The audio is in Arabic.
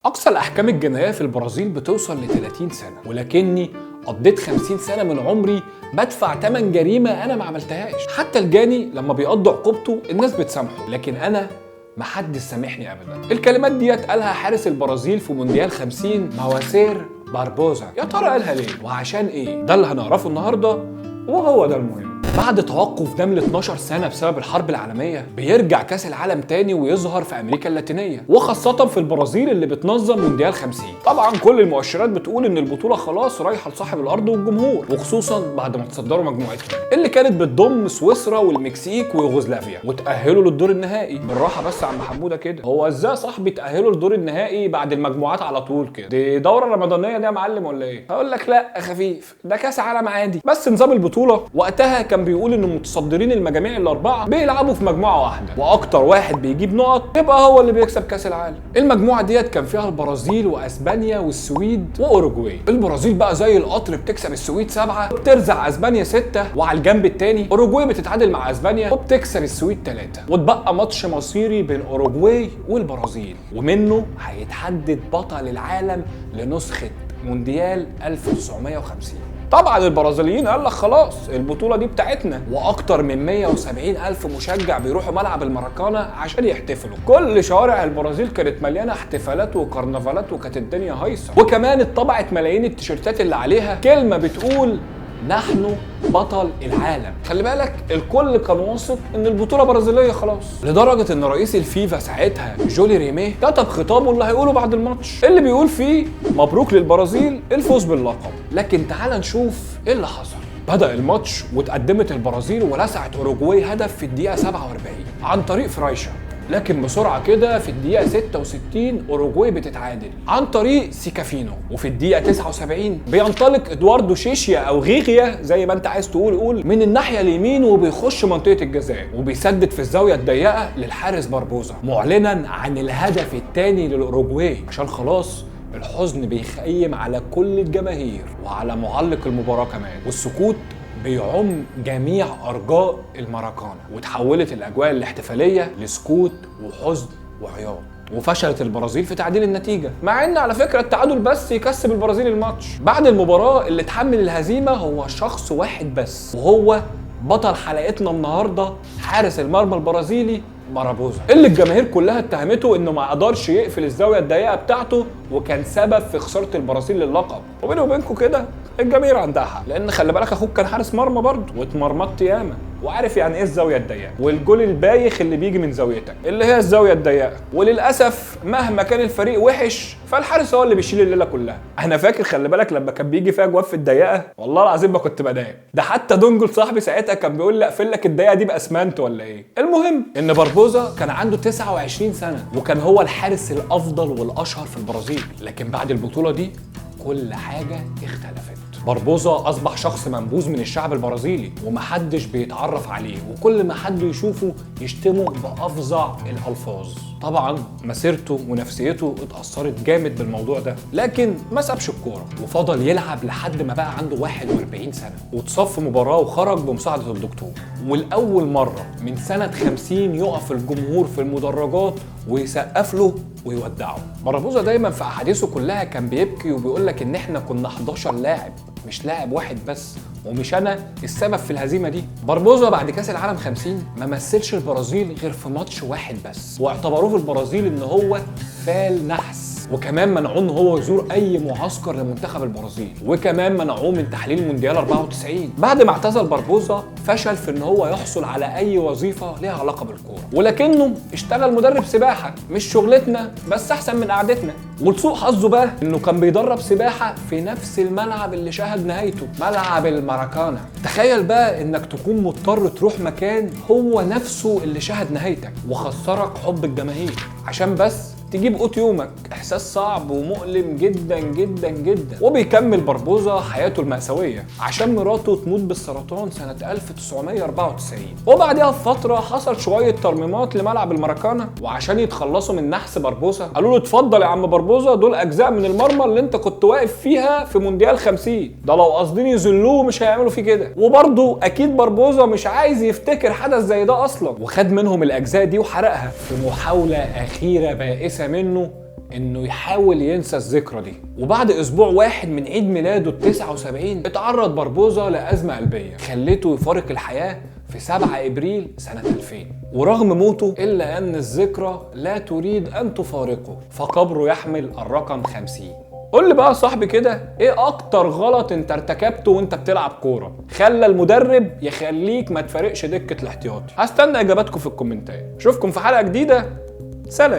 أقصى الأحكام الجنائية في البرازيل بتوصل ل 30 سنة، ولكني قضيت 50 سنة من عمري بدفع تمن جريمة أنا ما عملتهاش. حتى الجاني لما بيقضي عقوبته الناس بتسامحه، لكن أنا محدش سامحني أبدا. الكلمات ديت قالها حارس البرازيل في مونديال 50 مواسير باربوزا. يا ترى قالها ليه وعشان إيه؟ ده اللي هنعرفه النهاردة، وهو ده المهم. بعد توقف دام ل 12 سنة بسبب الحرب العالمية بيرجع كاس العالم تاني ويظهر في أمريكا اللاتينية، وخاصة في البرازيل اللي بتنظم مونديال 50. طبعا كل المؤشرات بتقول إن البطولة خلاص رايحة لصاحب الأرض والجمهور، وخصوصا بعد ما تصدروا مجموعتهم اللي كانت بتضم سويسرا والمكسيك ويوغوسلافيا وتأهلوا للدور النهائي. بالراحة بس يا عم حمودة كده، هو ازاي صاحبي تأهلوا للدور النهائي بعد المجموعات على طول كده؟ دي دورة رمضانية دي يا معلم ولا إيه؟ هقول لك لا خفيف، ده كاس عالم عادي. بس نظام البطولة وقتها كان بيقول ان متصدرين المجاميع الاربعه بيلعبوا في مجموعه واحده، واكتر واحد بيجيب نقط يبقى هو اللي بيكسب كاس العالم. المجموعه ديت كان فيها البرازيل واسبانيا والسويد واوروجواي. البرازيل بقى زي القطر بتكسب السويد 7 وبترزع اسبانيا 6، وعلى الجنب الثاني اوروجواي بتتعادل مع اسبانيا وبتكسب السويد 3، واتبقى ماتش مصيري بين اوروجواي والبرازيل، ومنه هيتحدد بطل العالم لنسخه مونديال 1950. طبعا البرازيليين قال لك خلاص البطوله دي بتاعتنا، واكتر من 170 الف مشجع بيروحوا ملعب الماراكانا عشان يحتفلوا. كل شوارع البرازيل كانت مليانه احتفالات وكرنفالات، وكانت الدنيا هايصه، وكمان اتطبعت ملايين التيشيرتات اللي عليها كلمه بتقول نحن بطل العالم. خلي بالك الكل كان واثق ان البطوله برازيليه خلاص، لدرجه ان رئيس الفيفا ساعتها جولي ريميه كتب خطابه اللي هيقوله بعد الماتش، اللي بيقول فيه مبروك للبرازيل الفوز باللقب. لكن تعال نشوف ايه اللي حصل. بدأ الماتش وتقدمت البرازيل ولسعت اوروجواي هدف في الدقيقه 47 عن طريق فرايشا، لكن بسرعه كده في الدقيقه 66 اوروجواي بتتعادل عن طريق سيكافينو، وفي الدقيقه 79 بينطلق ادواردو شيشيا او غيغيا زي ما انت عايز تقول من الناحيه اليمين وبيخش منطقه الجزاء وبيسدد في الزاويه الضيقه للحارس باربوزا، معلنا عن الهدف الثاني للاوروجواي، عشان خلاص الحزن بيخيم على كل الجماهير وعلى معلق المباراه كمان، والسكوت بيعم جميع أرجاء الماراكانا، وتحولت الأجواء الاحتفالية لسكوت وحزن وعياط. وفشلت البرازيل في تعديل النتيجة، مع ان على فكرة التعادل بس يكسب البرازيل الماتش. بعد المباراة اللي اتحمل الهزيمة هو شخص واحد بس، وهو بطل حلقتنا النهاردة حارس المرمى البرازيلي باربوزا، اللي الجماهير كلها اتهمته انه ما قدرش يقفل الزاويه الضيقه بتاعته وكان سبب في خساره البرازيل للقب. وبيني وبينكم كده الجماهير عندها حق، لان خلي بالك اخوك كان حارس مرمى برضه واتمرمطت ياما وعارف يعني ايه الزاويه الضيقه والجول البايخ اللي بيجي من زاويتك اللي هي الزاويه الضيقه. وللاسف مهما كان الفريق وحش فالحارس هو اللي بيشيل الليله كلها. انا فاكر خلي بالك لما كان بيجي فيها جواب في الضيقه والله العظيم ما كنت بنام، ده حتى دونجل صاحبي ساعتها كان بيقول لي اقفل لك الضيقه دي باسمنت ولا ايه. المهم ان باربوزا كان عنده 29 سنه وكان هو الحارس الافضل والاشهر في البرازيل، لكن بعد البطوله دي كل حاجه اختلفت. باربوزا اصبح شخص منبوذ من الشعب البرازيلي ومحدش بيتعرف عليه، وكل ما حد يشوفه يشتمه بافظع الالفاظ. طبعا مسيرته ونفسيته اتاثرت جامد بالموضوع ده، لكن ما سابش الكوره وفضل يلعب لحد ما بقى عنده 41 سنه، واتصاب في مباراه وخرج بمساعده الدكتور. والاول مره من سنه 50 يقف الجمهور في المدرجات ويسقف له ويودعه. باربوزا دايما في احاديثه كلها كان بيبكي وبيقول لك ان احنا كنا 11 لاعب مش لاعب واحد بس، ومش انا السبب في الهزيمه دي. باربوزا بعد كاس العالم 50 ما مثلش البرازيل غير في ماتش واحد بس، واعتبروه في البرازيل ان هو فال نحس، وكمان منعوه ان هو يزور اي معسكر لمنتخب البرازيل، وكمان منعوه من تحليل مونديال 94. بعد ما اعتزل باربوزا فشل في ان هو يحصل على اي وظيفه ليها علاقه بالكوره، ولكنه اشتغل مدرب سباحه، مش شغلتنا بس احسن من قعدتنا. ولسوء حظه بقى انه كان بيدرب سباحه في نفس الملعب اللي شاهد نهايته، ملعب الماراكانا. تخيل بقى انك تكون مضطر تروح مكان هو نفسه اللي شاهد نهايتك وخسرك حب الجماهير عشان بس تجيب قوت يومك. احساس صعب ومؤلم جدا جدا جدا. وبيكمل باربوزا حياته المأساوية عشان مراته تموت بالسرطان سنة 1994، وبعدها بفترة حصل شوية ترميمات لملعب الماراكانا، وعشان يتخلصوا من نحس باربوزا قالوا له اتفضل يا عم باربوزا، دول اجزاء من المرمى اللي انت كنت واقف فيها في مونديال 50، ده لو قاصدين يذلوه مش هيعملوا فيه كده. وبرضه اكيد باربوزا مش عايز يفتكر حدث زي ده اصلا، وخد منهم الاجزاء دي وحرقها في محاولة اخيرة بائسة منه انه يحاول ينسى الذكرى دي. وبعد اسبوع واحد من عيد ميلاده ال79 اتعرض بربوزة لأزمة قلبية خلته يفارق الحياة في 7 ابريل سنة 2000. ورغم موته الا ان الذكرى لا تريد ان تفارقه، فقبره يحمل الرقم 50. قول لي بقى يا صاحبي كده، ايه اكتر غلط انت ارتكبته وانت بتلعب كوره خلى المدرب يخليك ما تفارقش دكه الاحتياطي؟ هستنى اجاباتكم في الكومنتات. اشوفكم في حلقه جديده، سلام.